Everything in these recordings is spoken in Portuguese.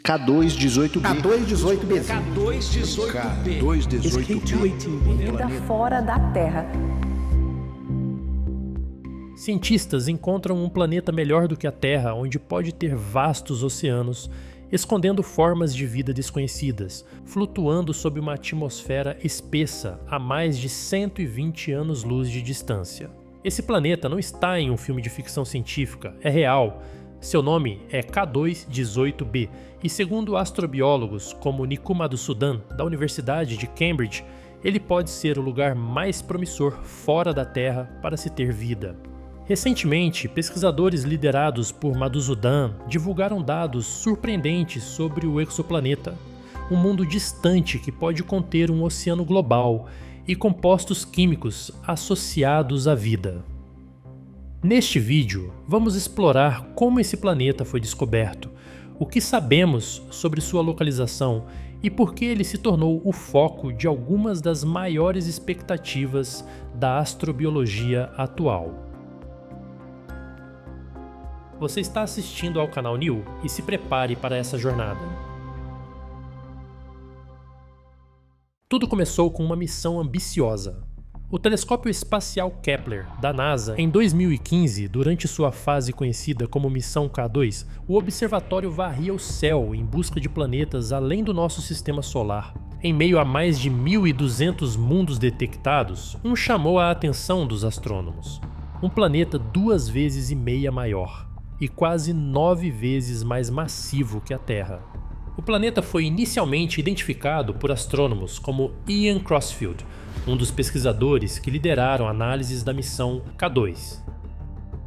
K2-18b. K2-18b. K2-18b. Vida fora da Terra. Cientistas encontram um planeta melhor do que a Terra, onde pode ter vastos oceanos, escondendo formas de vida desconhecidas, flutuando sob uma atmosfera espessa a mais de 120 anos-luz de distância. Esse planeta não está em um filme de ficção científica, é real. Seu nome é K2-18b e, segundo astrobiólogos como Niku Madhusudan, da Universidade de Cambridge, ele pode ser o lugar mais promissor fora da Terra para se ter vida. Recentemente, pesquisadores liderados por Madhusudan divulgaram dados surpreendentes sobre o exoplaneta, um mundo distante que pode conter um oceano global e compostos químicos associados à vida. Neste vídeo, vamos explorar como esse planeta foi descoberto, o que sabemos sobre sua localização e por que ele se tornou o foco de algumas das maiores expectativas da astrobiologia atual. Você está assistindo ao canal New e se prepare para essa jornada. Tudo começou com uma missão ambiciosa. O telescópio espacial Kepler, da NASA, em 2015, durante sua fase conhecida como Missão K2, o observatório varria o céu em busca de planetas além do nosso sistema solar. Em meio a mais de 1.200 mundos detectados, um chamou a atenção dos astrônomos. Um planeta 2,5 vezes maior e quase 9 vezes mais massivo que a Terra. O planeta foi inicialmente identificado por astrônomos como Ian Crossfield, um dos pesquisadores que lideraram análises da missão K2.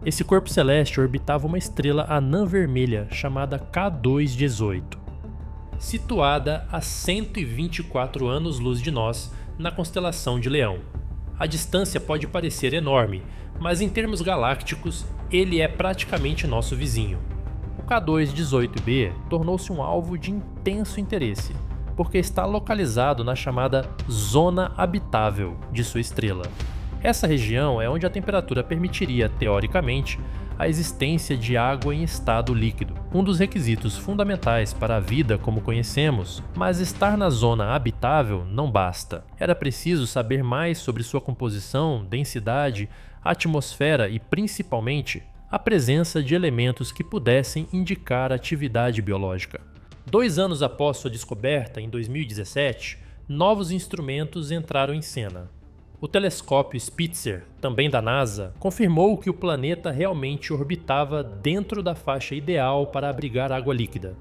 Esse corpo celeste orbitava uma estrela anã vermelha chamada K2-18, situada a 124 anos-luz de nós na constelação de Leão. A distância pode parecer enorme, mas em termos galácticos, ele é praticamente nosso vizinho. O K2-18b tornou-se um alvo de intenso interesse, porque está localizado na chamada Zona Habitável de sua estrela. Essa região é onde a temperatura permitiria, teoricamente, a existência de água em estado líquido, um dos requisitos fundamentais para a vida como conhecemos, mas estar na zona habitável não basta. Era preciso saber mais sobre sua composição, densidade, atmosfera e, principalmente, a presença de elementos que pudessem indicar atividade biológica. 2 anos após sua descoberta, em 2017, novos instrumentos entraram em cena. O telescópio Spitzer, também da NASA, confirmou que o planeta realmente orbitava dentro da faixa ideal para abrigar água líquida.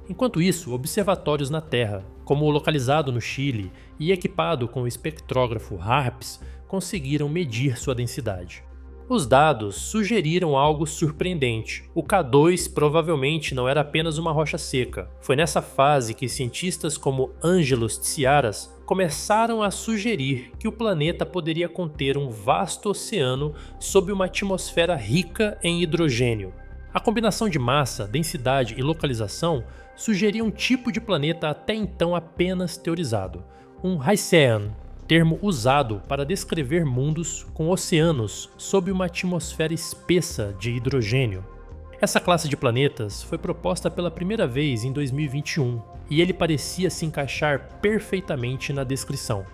Enquanto isso, observatórios na Terra, como o localizado no Chile e equipado com o espectrógrafo HARPS, conseguiram medir sua densidade. Os dados sugeriram algo surpreendente. O K2 provavelmente não era apenas uma rocha seca. Foi nessa fase que cientistas como Ângelos Tsiaras começaram a sugerir que o planeta poderia conter um vasto oceano sob uma atmosfera rica em hidrogênio. A combinação de massa, densidade e localização sugeria um tipo de planeta até então apenas teorizado, um Hycean, termo usado para descrever mundos com oceanos sob uma atmosfera espessa de hidrogênio. Essa classe de planetas foi proposta pela primeira vez em 2021 e ele parecia se encaixar perfeitamente na descrição.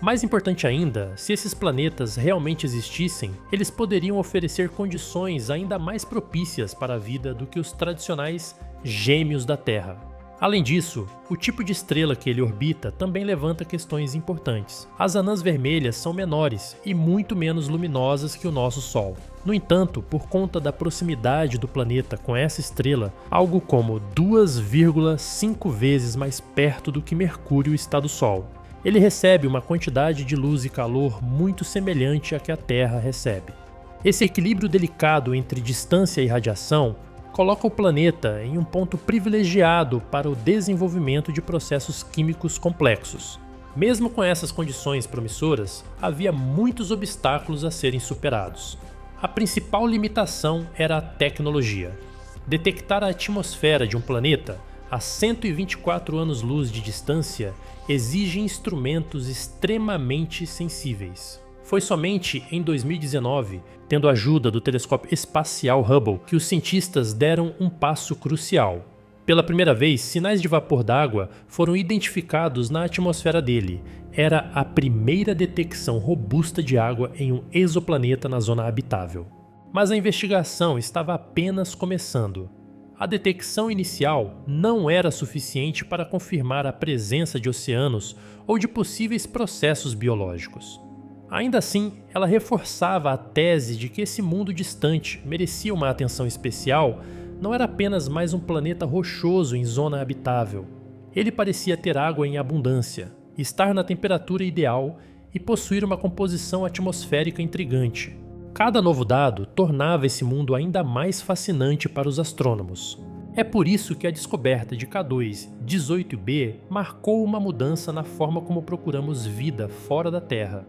Mais importante ainda, se esses planetas realmente existissem, eles poderiam oferecer condições ainda mais propícias para a vida do que os tradicionais gêmeos da Terra. Além disso, o tipo de estrela que ele orbita também levanta questões importantes. As anãs vermelhas são menores e muito menos luminosas que o nosso Sol. No entanto, por conta da proximidade do planeta com essa estrela, algo como 2,5 vezes mais perto do que Mercúrio está do Sol, ele recebe uma quantidade de luz e calor muito semelhante à que a Terra recebe. Esse equilíbrio delicado entre distância e radiação coloca o planeta em um ponto privilegiado para o desenvolvimento de processos químicos complexos. Mesmo com essas condições promissoras, havia muitos obstáculos a serem superados. A principal limitação era a tecnologia. Detectar a atmosfera de um planeta a 124 anos-luz de distância exige instrumentos extremamente sensíveis. Foi somente em 2019, tendo a ajuda do telescópio espacial Hubble, que os cientistas deram um passo crucial. Pela primeira vez, sinais de vapor d'água foram identificados na atmosfera dele. Era a primeira detecção robusta de água em um exoplaneta na zona habitável. Mas a investigação estava apenas começando. A detecção inicial não era suficiente para confirmar a presença de oceanos ou de possíveis processos biológicos. Ainda assim, ela reforçava a tese de que esse mundo distante merecia uma atenção especial. Não era apenas mais um planeta rochoso em zona habitável. Ele parecia ter água em abundância, estar na temperatura ideal e possuir uma composição atmosférica intrigante. Cada novo dado tornava esse mundo ainda mais fascinante para os astrônomos. É por isso que a descoberta de K2-18b marcou uma mudança na forma como procuramos vida fora da Terra.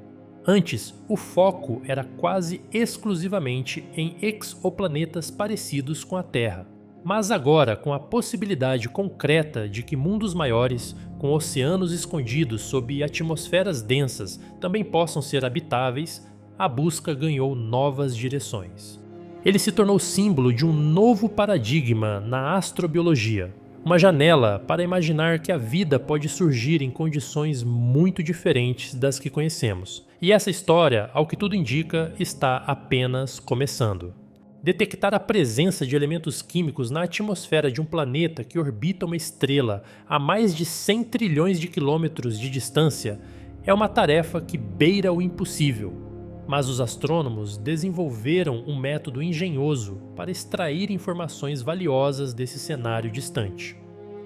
Antes, o foco era quase exclusivamente em exoplanetas parecidos com a Terra. Mas agora, com a possibilidade concreta de que mundos maiores, com oceanos escondidos sob atmosferas densas, também possam ser habitáveis, a busca ganhou novas direções. Ele se tornou símbolo de um novo paradigma na astrobiologia. Uma janela para imaginar que a vida pode surgir em condições muito diferentes das que conhecemos. E essa história, ao que tudo indica, está apenas começando. Detectar a presença de elementos químicos na atmosfera de um planeta que orbita uma estrela a mais de 100 trilhões de quilômetros de distância é uma tarefa que beira o impossível. Mas os astrônomos desenvolveram um método engenhoso para extrair informações valiosas desse cenário distante.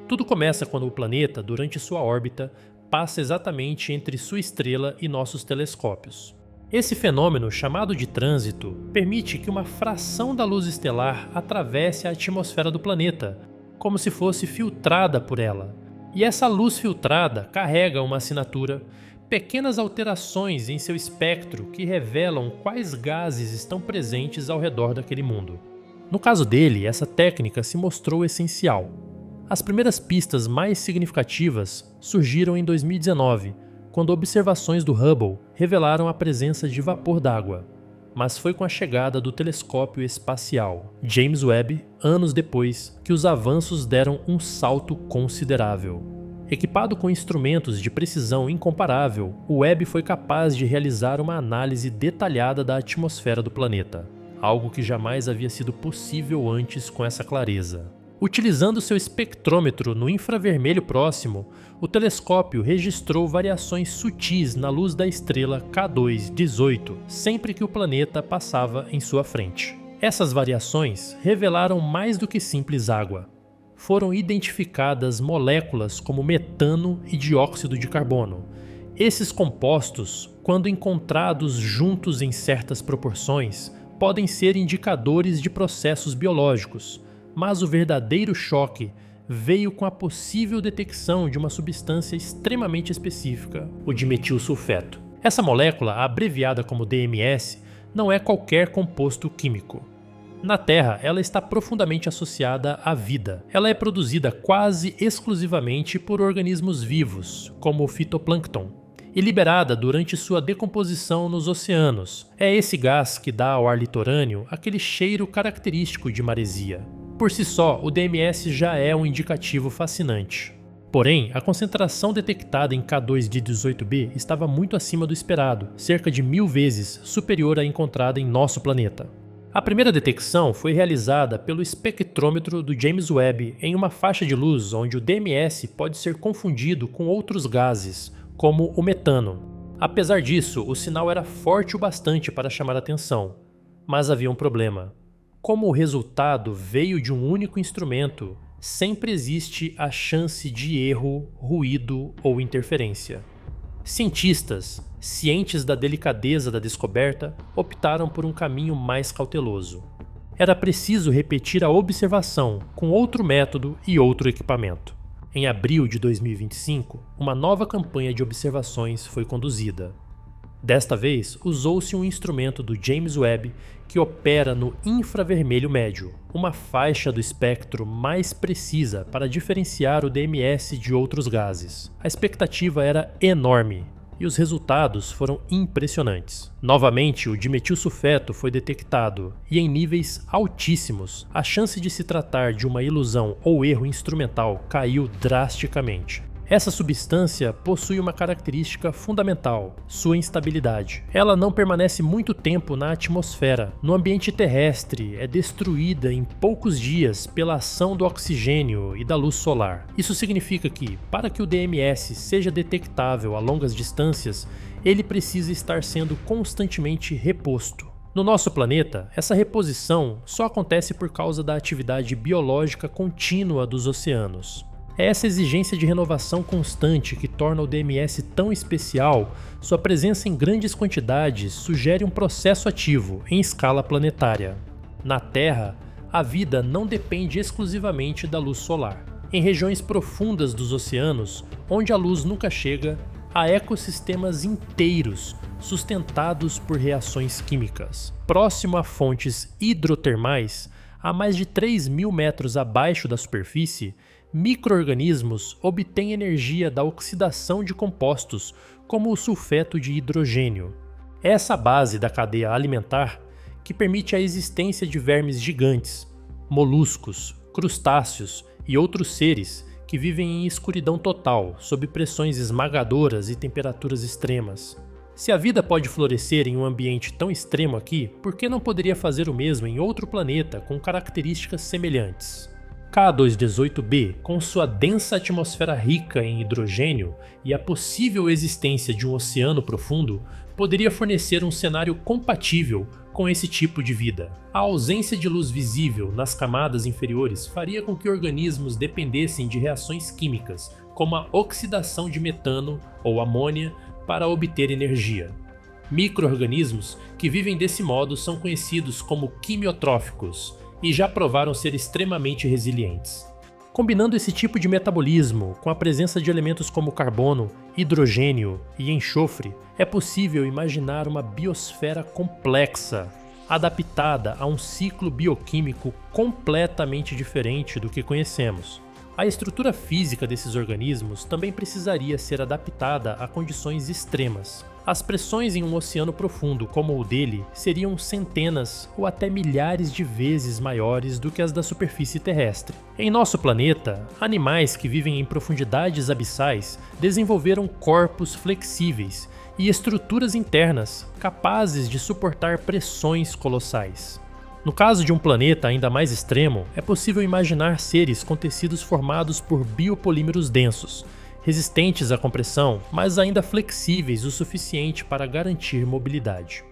Tudo começa quando o planeta, durante sua órbita, passa exatamente entre sua estrela e nossos telescópios. Esse fenômeno, chamado de trânsito, permite que uma fração da luz estelar atravesse a atmosfera do planeta, como se fosse filtrada por ela. E essa luz filtrada carrega uma assinatura, pequenas alterações em seu espectro que revelam quais gases estão presentes ao redor daquele mundo. No caso dele, essa técnica se mostrou essencial. As primeiras pistas mais significativas surgiram em 2019, quando observações do Hubble revelaram a presença de vapor d'água. Mas foi com a chegada do telescópio espacial James Webb, anos depois, que os avanços deram um salto considerável. Equipado com instrumentos de precisão incomparável, o Webb foi capaz de realizar uma análise detalhada da atmosfera do planeta, algo que jamais havia sido possível antes com essa clareza. Utilizando seu espectrômetro no infravermelho próximo, o telescópio registrou variações sutis na luz da estrela K2-18 sempre que o planeta passava em sua frente. Essas variações revelaram mais do que simples água. Foram identificadas moléculas como metano e dióxido de carbono. Esses compostos, quando encontrados juntos em certas proporções, podem ser indicadores de processos biológicos, mas o verdadeiro choque veio com a possível detecção de uma substância extremamente específica, o dimetilsulfeto. Essa molécula, abreviada como DMS, não é qualquer composto químico. Na Terra, ela está profundamente associada à vida. Ela é produzida quase exclusivamente por organismos vivos, como o fitoplâncton, e liberada durante sua decomposição nos oceanos. É esse gás que dá ao ar litorâneo aquele cheiro característico de maresia. Por si só, o DMS já é um indicativo fascinante. Porém, a concentração detectada em K2-18b estava muito acima do esperado, cerca de 1000 vezes superior à encontrada em nosso planeta. A primeira detecção foi realizada pelo espectrômetro do James Webb em uma faixa de luz onde o DMS pode ser confundido com outros gases, como o metano. Apesar disso, o sinal era forte o bastante para chamar atenção. Mas havia um problema. Como o resultado veio de um único instrumento, sempre existe a chance de erro, ruído ou interferência. Cientistas, cientes da delicadeza da descoberta, optaram por um caminho mais cauteloso. Era preciso repetir a observação com outro método e outro equipamento. Em abril de 2025, uma nova campanha de observações foi conduzida. Desta vez, usou-se um instrumento do James Webb que opera no infravermelho médio, uma faixa do espectro mais precisa para diferenciar o DMS de outros gases. A expectativa era enorme. e os resultados foram impressionantes. Novamente, o dimetilsulfeto foi detectado e em níveis altíssimos. A chance de se tratar de uma ilusão ou erro instrumental caiu drasticamente. Essa substância possui uma característica fundamental, sua instabilidade. Ela não permanece muito tempo na atmosfera. No ambiente terrestre, é destruída em poucos dias pela ação do oxigênio e da luz solar. Isso significa que, para que o DMS seja detectável a longas distâncias, ele precisa estar sendo constantemente reposto. No nosso planeta, essa reposição só acontece por causa da atividade biológica contínua dos oceanos. É essa exigência de renovação constante que torna o DMS tão especial. Sua presença em grandes quantidades sugere um processo ativo em escala planetária. Na Terra, a vida não depende exclusivamente da luz solar. Em regiões profundas dos oceanos, onde a luz nunca chega, há ecossistemas inteiros sustentados por reações químicas. Próximo a fontes hidrotermais, a mais de 3.000 metros abaixo da superfície, micro-organismos obtêm energia da oxidação de compostos, como o sulfeto de hidrogênio. É essa base da cadeia alimentar que permite a existência de vermes gigantes, moluscos, crustáceos e outros seres que vivem em escuridão total, sob pressões esmagadoras e temperaturas extremas. Se a vida pode florescer em um ambiente tão extremo aqui, por que não poderia fazer o mesmo em outro planeta com características semelhantes? K218b, com sua densa atmosfera rica em hidrogênio e a possível existência de um oceano profundo, poderia fornecer um cenário compatível com esse tipo de vida. A ausência de luz visível nas camadas inferiores faria com que organismos dependessem de reações químicas, como a oxidação de metano ou amônia, para obter energia. Micro-organismos que vivem desse modo são conhecidos como quimiotróficos e já provaram ser extremamente resilientes. Combinando esse tipo de metabolismo com a presença de elementos como carbono, hidrogênio e enxofre, é possível imaginar uma biosfera complexa, adaptada a um ciclo bioquímico completamente diferente do que conhecemos. A estrutura física desses organismos também precisaria ser adaptada a condições extremas. As pressões em um oceano profundo como o dele seriam centenas ou até milhares de vezes maiores do que as da superfície terrestre. Em nosso planeta, animais que vivem em profundidades abissais desenvolveram corpos flexíveis e estruturas internas capazes de suportar pressões colossais. No caso de um planeta ainda mais extremo, é possível imaginar seres com tecidos formados por biopolímeros densos, resistentes à compressão, mas ainda flexíveis o suficiente para garantir mobilidade.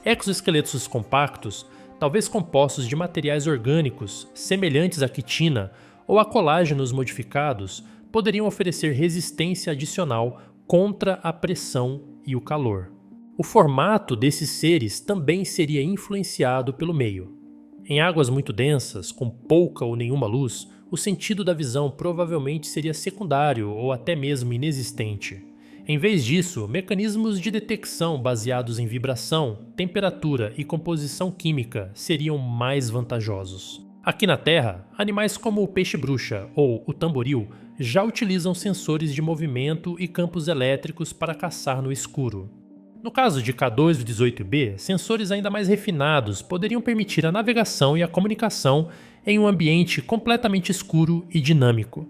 Exoesqueletos compactos, talvez compostos de materiais orgânicos semelhantes à quitina ou a colágenos modificados, poderiam oferecer resistência adicional contra a pressão e o calor. O formato desses seres também seria influenciado pelo meio. Em águas muito densas, com pouca ou nenhuma luz, o sentido da visão provavelmente seria secundário ou até mesmo inexistente. Em vez disso, mecanismos de detecção baseados em vibração, temperatura e composição química seriam mais vantajosos. Aqui na Terra, animais como o peixe-bruxa ou o tamboril já utilizam sensores de movimento e campos elétricos para caçar no escuro. No caso de K218b, sensores ainda mais refinados poderiam permitir a navegação e a comunicação em um ambiente completamente escuro e dinâmico.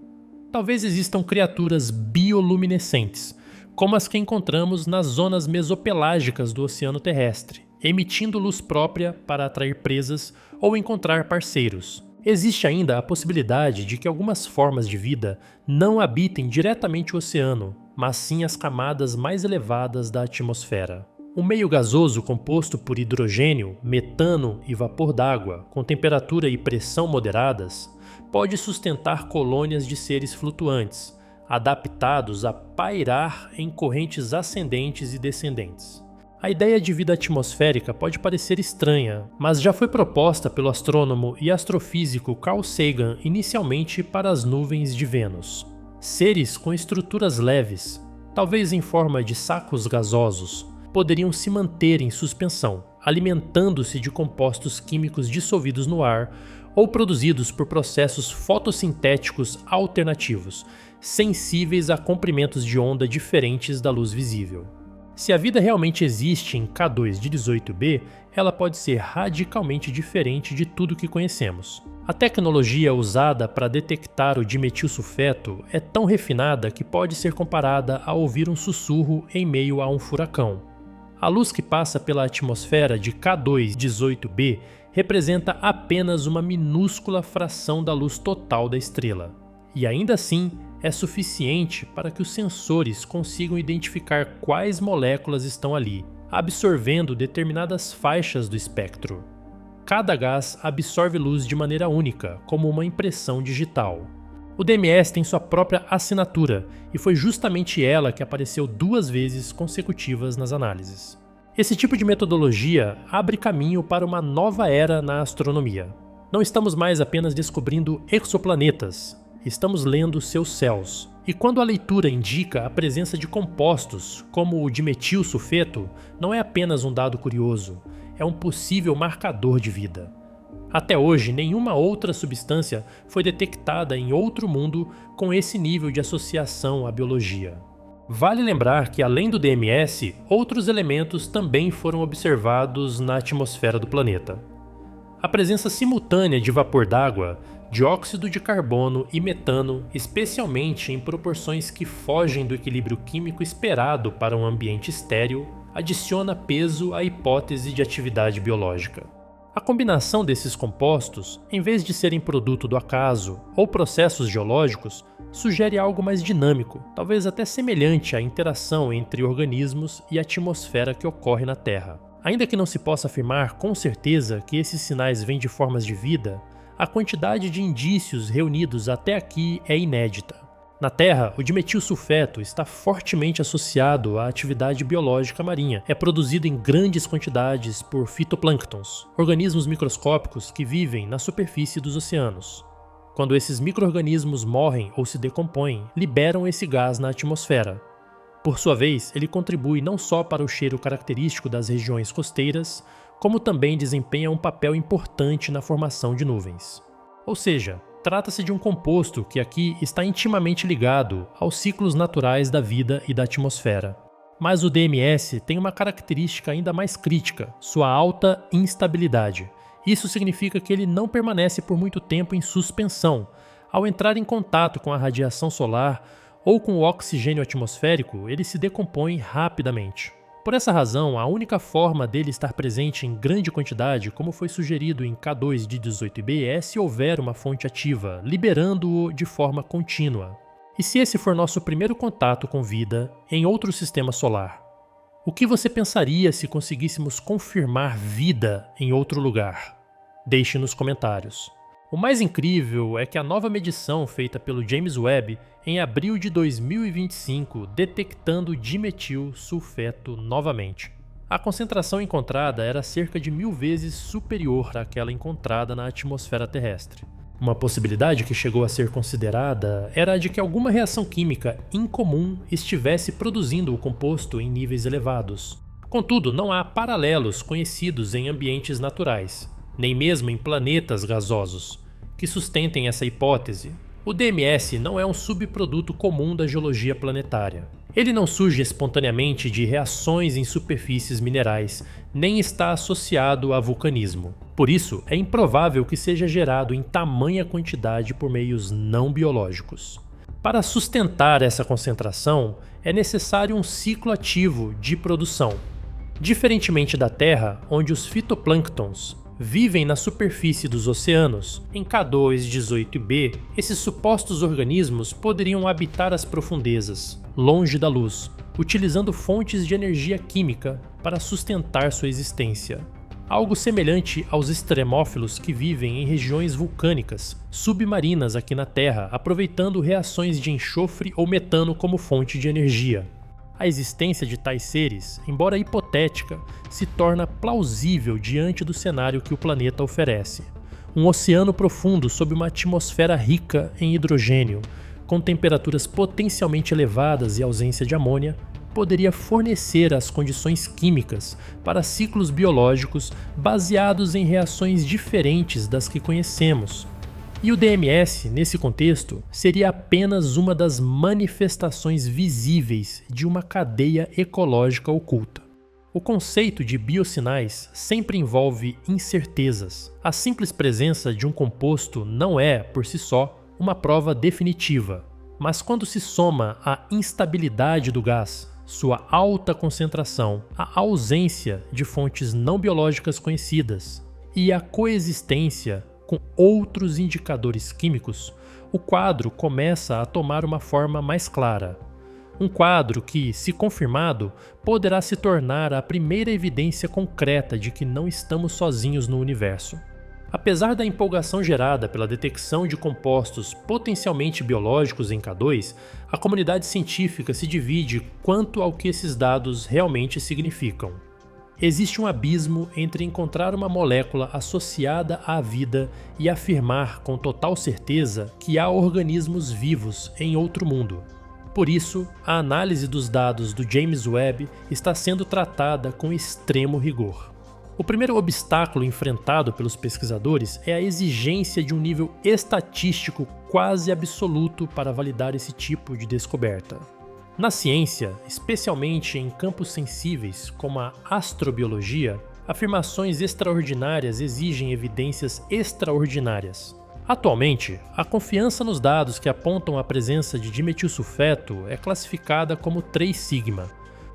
Talvez existam criaturas bioluminescentes, como as que encontramos nas zonas mesopelágicas do oceano terrestre, emitindo luz própria para atrair presas ou encontrar parceiros. Existe ainda a possibilidade de que algumas formas de vida não habitem diretamente o oceano, mas sim as camadas mais elevadas da atmosfera. Um meio gasoso composto por hidrogênio, metano e vapor d'água, com temperatura e pressão moderadas, pode sustentar colônias de seres flutuantes, adaptados a pairar em correntes ascendentes e descendentes. A ideia de vida atmosférica pode parecer estranha, mas já foi proposta pelo astrônomo e astrofísico Carl Sagan inicialmente para as nuvens de Vênus. Seres com estruturas leves, talvez em forma de sacos gasosos, poderiam se manter em suspensão, alimentando-se de compostos químicos dissolvidos no ar ou produzidos por processos fotossintéticos alternativos, sensíveis a comprimentos de onda diferentes da luz visível. Se a vida realmente existe em K2 de 18b, ela pode ser radicalmente diferente de tudo que conhecemos. A tecnologia usada para detectar o dimetilsulfeto é tão refinada que pode ser comparada a ouvir um sussurro em meio a um furacão. A luz que passa pela atmosfera de K2 18b representa apenas uma minúscula fração da luz total da estrela. E ainda assim, é suficiente para que os sensores consigam identificar quais moléculas estão ali, absorvendo determinadas faixas do espectro. Cada gás absorve luz de maneira única, como uma impressão digital. O DMS tem sua própria assinatura, e foi justamente ela que apareceu 2 vezes consecutivas nas análises. Esse tipo de metodologia abre caminho para uma nova era na astronomia. Não estamos mais apenas descobrindo exoplanetas, estamos lendo seus céus. E quando a leitura indica a presença de compostos, como o dimetilsulfeto, não é apenas um dado curioso, é um possível marcador de vida. Até hoje, nenhuma outra substância foi detectada em outro mundo com esse nível de associação à biologia. Vale lembrar que, além do DMS, outros elementos também foram observados na atmosfera do planeta. A presença simultânea de vapor d'água, dióxido de carbono e metano, especialmente em proporções que fogem do equilíbrio químico esperado para um ambiente estéril, adiciona peso à hipótese de atividade biológica. A combinação desses compostos, em vez de serem produto do acaso ou processos geológicos, sugere algo mais dinâmico, talvez até semelhante à interação entre organismos e a atmosfera que ocorre na Terra. Ainda que não se possa afirmar com certeza que esses sinais vêm de formas de vida, a quantidade de indícios reunidos até aqui é inédita. Na Terra, o dimetilsulfeto está fortemente associado à atividade biológica marinha. É produzido em grandes quantidades por fitoplânctons, organismos microscópicos que vivem na superfície dos oceanos. Quando esses micro-organismos morrem ou se decompõem, liberam esse gás na atmosfera. Por sua vez, ele contribui não só para o cheiro característico das regiões costeiras, como também desempenha um papel importante na formação de nuvens. Ou seja, trata-se de um composto que aqui está intimamente ligado aos ciclos naturais da vida e da atmosfera. Mas o DMS tem uma característica ainda mais crítica, sua alta instabilidade. Isso significa que ele não permanece por muito tempo em suspensão. Ao entrar em contato com a radiação solar ou com o oxigênio atmosférico, ele se decompõe rapidamente. Por essa razão, a única forma dele estar presente em grande quantidade, como foi sugerido em K2 de 18b, é se houver uma fonte ativa, liberando-o de forma contínua. E se esse for nosso primeiro contato com vida em outro sistema solar? O que você pensaria se conseguíssemos confirmar vida em outro lugar? Deixe nos comentários. O mais incrível é que a nova medição feita pelo James Webb em abril de 2025 detectando dimetilsulfeto novamente. A concentração encontrada era cerca de 1000 vezes superior àquela encontrada na atmosfera terrestre. Uma possibilidade que chegou a ser considerada era a de que alguma reação química incomum estivesse produzindo o composto em níveis elevados. Contudo, não há paralelos conhecidos em ambientes naturais, nem mesmo em planetas gasosos, que sustentem essa hipótese. O DMS não é um subproduto comum da geologia planetária. Ele não surge espontaneamente de reações em superfícies minerais, nem está associado a vulcanismo. Por isso, é improvável que seja gerado em tamanha quantidade por meios não biológicos. Para sustentar essa concentração, é necessário um ciclo ativo de produção. Diferentemente da Terra, onde os fitoplânctons vivem na superfície dos oceanos, em K2 18b, esses supostos organismos poderiam habitar as profundezas, longe da luz, utilizando fontes de energia química para sustentar sua existência. Algo semelhante aos extremófilos que vivem em regiões vulcânicas, submarinas aqui na Terra, aproveitando reações de enxofre ou metano como fonte de energia. A existência de tais seres, embora hipotética, se torna plausível diante do cenário que o planeta oferece. Um oceano profundo sob uma atmosfera rica em hidrogênio, com temperaturas potencialmente elevadas e ausência de amônia, poderia fornecer as condições químicas para ciclos biológicos baseados em reações diferentes das que conhecemos. E o DMS, nesse contexto, seria apenas uma das manifestações visíveis de uma cadeia ecológica oculta. O conceito de biosinais sempre envolve incertezas. A simples presença de um composto não é, por si só, uma prova definitiva. Mas quando se soma a instabilidade do gás, sua alta concentração, a ausência de fontes não biológicas conhecidas e a coexistência com outros indicadores químicos, o quadro começa a tomar uma forma mais clara. Um quadro que, se confirmado, poderá se tornar a primeira evidência concreta de que não estamos sozinhos no universo. Apesar da empolgação gerada pela detecção de compostos potencialmente biológicos em K2, a comunidade científica se divide quanto ao que esses dados realmente significam. Existe um abismo entre encontrar uma molécula associada à vida e afirmar com total certeza que há organismos vivos em outro mundo. Por isso, a análise dos dados do James Webb está sendo tratada com extremo rigor. O primeiro obstáculo enfrentado pelos pesquisadores é a exigência de um nível estatístico quase absoluto para validar esse tipo de descoberta. Na ciência, especialmente em campos sensíveis como a astrobiologia, afirmações extraordinárias exigem evidências extraordinárias. Atualmente, a confiança nos dados que apontam a presença de dimetilsulfeto é classificada como 3 sigma,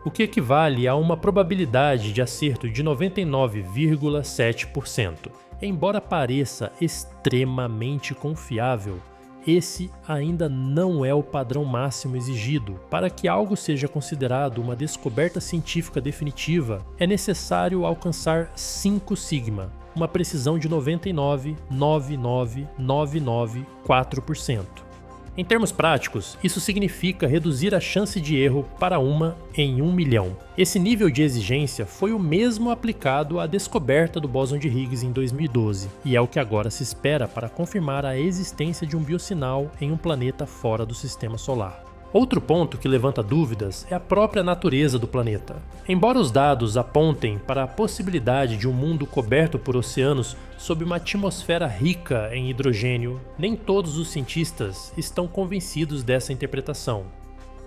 o que equivale a uma probabilidade de acerto de 99,7%. Embora pareça extremamente confiável, esse ainda não é o padrão máximo exigido. Para que algo seja considerado uma descoberta científica definitiva, é necessário alcançar 5 sigma, uma precisão de 99,99994%. Em termos práticos, isso significa reduzir a chance de erro para 1 em 1 milhão. Esse nível de exigência foi o mesmo aplicado à descoberta do bóson de Higgs em 2012, e é o que agora se espera para confirmar a existência de um biosinal em um planeta fora do Sistema Solar. Outro ponto que levanta dúvidas é a própria natureza do planeta. Embora os dados apontem para a possibilidade de um mundo coberto por oceanos sob uma atmosfera rica em hidrogênio, nem todos os cientistas estão convencidos dessa interpretação.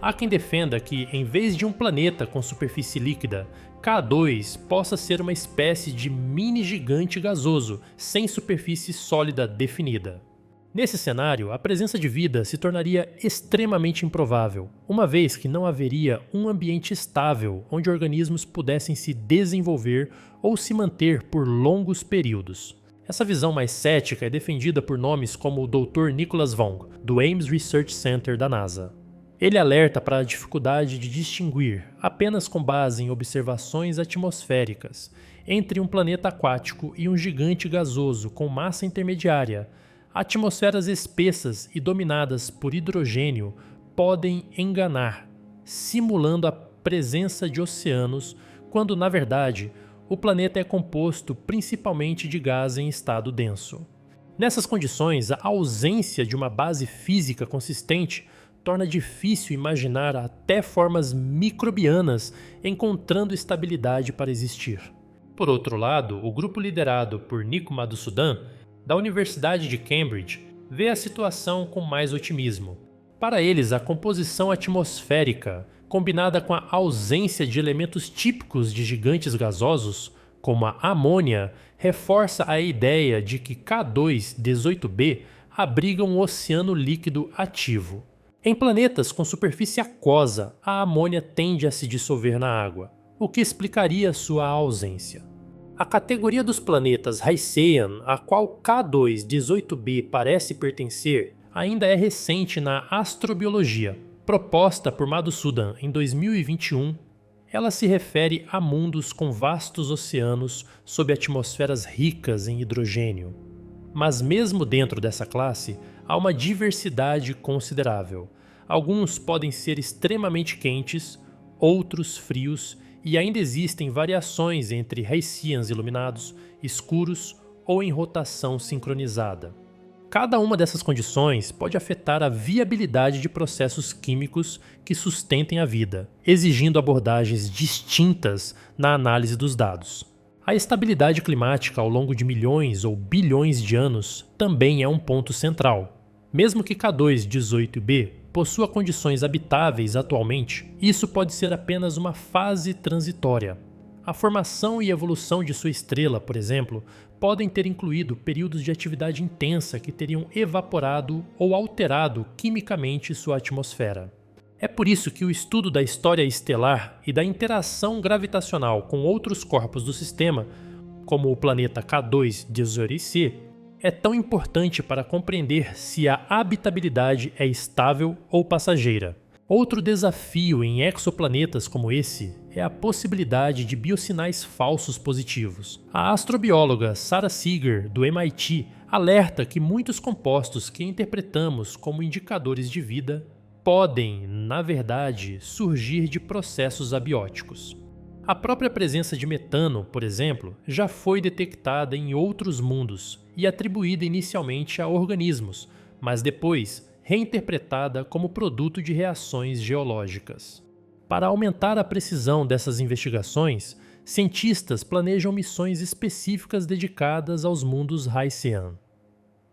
Há quem defenda que, em vez de um planeta com superfície líquida, K2 possa ser uma espécie de mini gigante gasoso, sem superfície sólida definida. Nesse cenário, a presença de vida se tornaria extremamente improvável, uma vez que não haveria um ambiente estável onde organismos pudessem se desenvolver ou se manter por longos períodos. Essa visão mais cética é defendida por nomes como o Dr. Nicholas Vong, do Ames Research Center da NASA. Ele alerta para a dificuldade de distinguir, apenas com base em observações atmosféricas, entre um planeta aquático e um gigante gasoso com massa intermediária. Atmosferas espessas e dominadas por hidrogênio podem enganar, simulando a presença de oceanos, quando, na verdade, o planeta é composto principalmente de gás em estado denso. Nessas condições, a ausência de uma base física consistente torna difícil imaginar até formas microbianas encontrando estabilidade para existir. Por outro lado, o grupo liderado por Nico Madhusudan, da Universidade de Cambridge, vê a situação com mais otimismo. Para eles, a composição atmosférica, combinada com a ausência de elementos típicos de gigantes gasosos, como a amônia, reforça a ideia de que K2-18b abriga um oceano líquido ativo. Em planetas com superfície aquosa, a amônia tende a se dissolver na água, o que explicaria sua ausência. A categoria dos planetas Hycean, a qual K2-18b parece pertencer, ainda é recente na astrobiologia. Proposta por Madhusudan em 2021, ela se refere a mundos com vastos oceanos sob atmosferas ricas em hidrogênio. Mas mesmo dentro dessa classe, há uma diversidade considerável. Alguns podem ser extremamente quentes, outros frios, e ainda existem variações entre Hyceans iluminados, escuros ou em rotação sincronizada. Cada uma dessas condições pode afetar a viabilidade de processos químicos que sustentem a vida, exigindo abordagens distintas na análise dos dados. A estabilidade climática ao longo de milhões ou bilhões de anos também é um ponto central. Mesmo que K2-18b possua condições habitáveis atualmente, isso pode ser apenas uma fase transitória. A formação e evolução de sua estrela, por exemplo, podem ter incluído períodos de atividade intensa que teriam evaporado ou alterado quimicamente sua atmosfera. É por isso que o estudo da história estelar e da interação gravitacional com outros corpos do sistema, como o planeta K2-18c, é tão importante para compreender se a habitabilidade é estável ou passageira. Outro desafio em exoplanetas como esse é a possibilidade de biosinais falsos positivos. A astrobióloga Sarah Seeger, do MIT, alerta que muitos compostos que interpretamos como indicadores de vida podem, na verdade, surgir de processos abióticos. A própria presença de metano, por exemplo, já foi detectada em outros mundos e atribuída inicialmente a organismos, mas depois reinterpretada como produto de reações geológicas. Para aumentar a precisão dessas investigações, cientistas planejam missões específicas dedicadas aos mundos Haitian.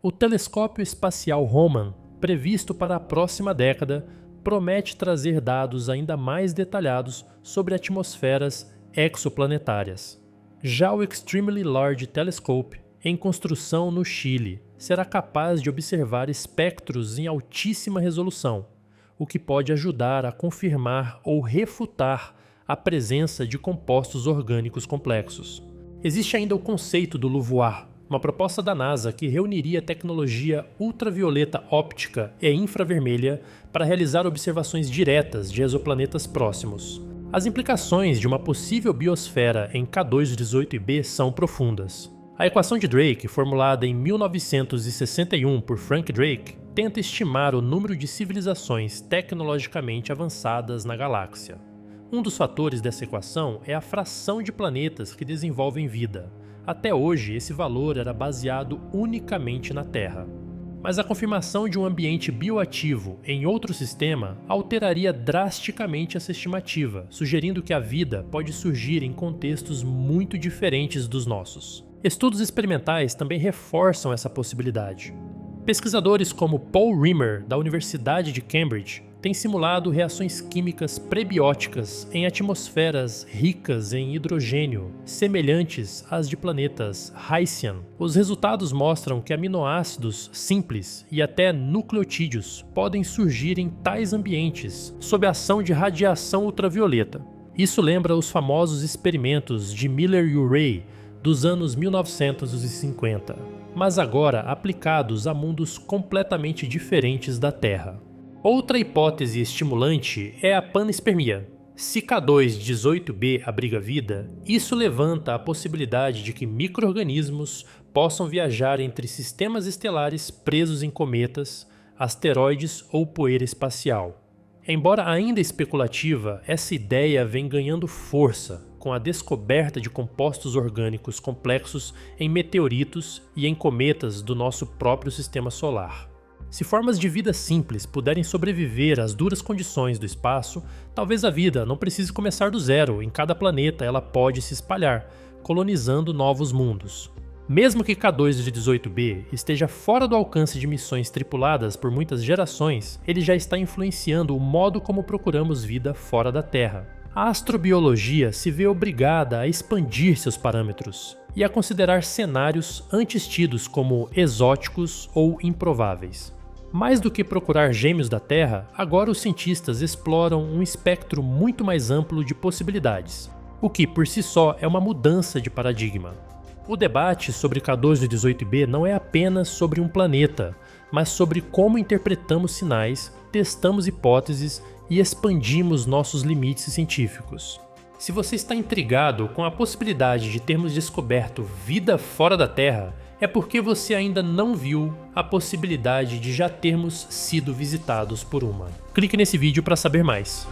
O telescópio espacial Roman, previsto para a próxima década, promete trazer dados ainda mais detalhados sobre atmosferas exoplanetárias. Já o Extremely Large Telescope, em construção no Chile, será capaz de observar espectros em altíssima resolução, o que pode ajudar a confirmar ou refutar a presença de compostos orgânicos complexos. Existe ainda o conceito do LUVOIR, uma proposta da NASA que reuniria tecnologia ultravioleta óptica e infravermelha para realizar observações diretas de exoplanetas próximos. As implicações de uma possível biosfera em K2-18b são profundas. A equação de Drake, formulada em 1961 por Frank Drake, tenta estimar o número de civilizações tecnologicamente avançadas na galáxia. Um dos fatores dessa equação é a fração de planetas que desenvolvem vida. Até hoje, esse valor era baseado unicamente na Terra. Mas a confirmação de um ambiente bioativo em outro sistema alteraria drasticamente essa estimativa, sugerindo que a vida pode surgir em contextos muito diferentes dos nossos. Estudos experimentais também reforçam essa possibilidade. Pesquisadores como Paul Rimmer, da Universidade de Cambridge, têm simulado reações químicas prebióticas em atmosferas ricas em hidrogênio, semelhantes às de planetas Haitian. Os resultados mostram que aminoácidos simples e até nucleotídeos podem surgir em tais ambientes sob a ação de radiação ultravioleta. Isso lembra os famosos experimentos de Miller e Urey dos anos 1950, mas agora aplicados a mundos completamente diferentes da Terra. Outra hipótese estimulante é a panspermia. Se K2-18b abriga vida, isso levanta a possibilidade de que micro-organismos possam viajar entre sistemas estelares presos em cometas, asteroides ou poeira espacial. Embora ainda especulativa, essa ideia vem ganhando força com a descoberta de compostos orgânicos complexos em meteoritos e em cometas do nosso próprio sistema solar. Se formas de vida simples puderem sobreviver às duras condições do espaço, talvez a vida não precise começar do zero. Em cada planeta ela pode se espalhar, colonizando novos mundos. Mesmo que K2-18b esteja fora do alcance de missões tripuladas por muitas gerações, ele já está influenciando o modo como procuramos vida fora da Terra. A astrobiologia se vê obrigada a expandir seus parâmetros e a considerar cenários antes tidos como exóticos ou improváveis. Mais do que procurar gêmeos da Terra, agora os cientistas exploram um espectro muito mais amplo de possibilidades, o que por si só é uma mudança de paradigma. O debate sobre K2-18b não é apenas sobre um planeta, mas sobre como interpretamos sinais, testamos hipóteses e expandimos nossos limites científicos. Se você está intrigado com a possibilidade de termos descoberto vida fora da Terra, é porque você ainda não viu a possibilidade de já termos sido visitados por uma. Clique nesse vídeo para saber mais.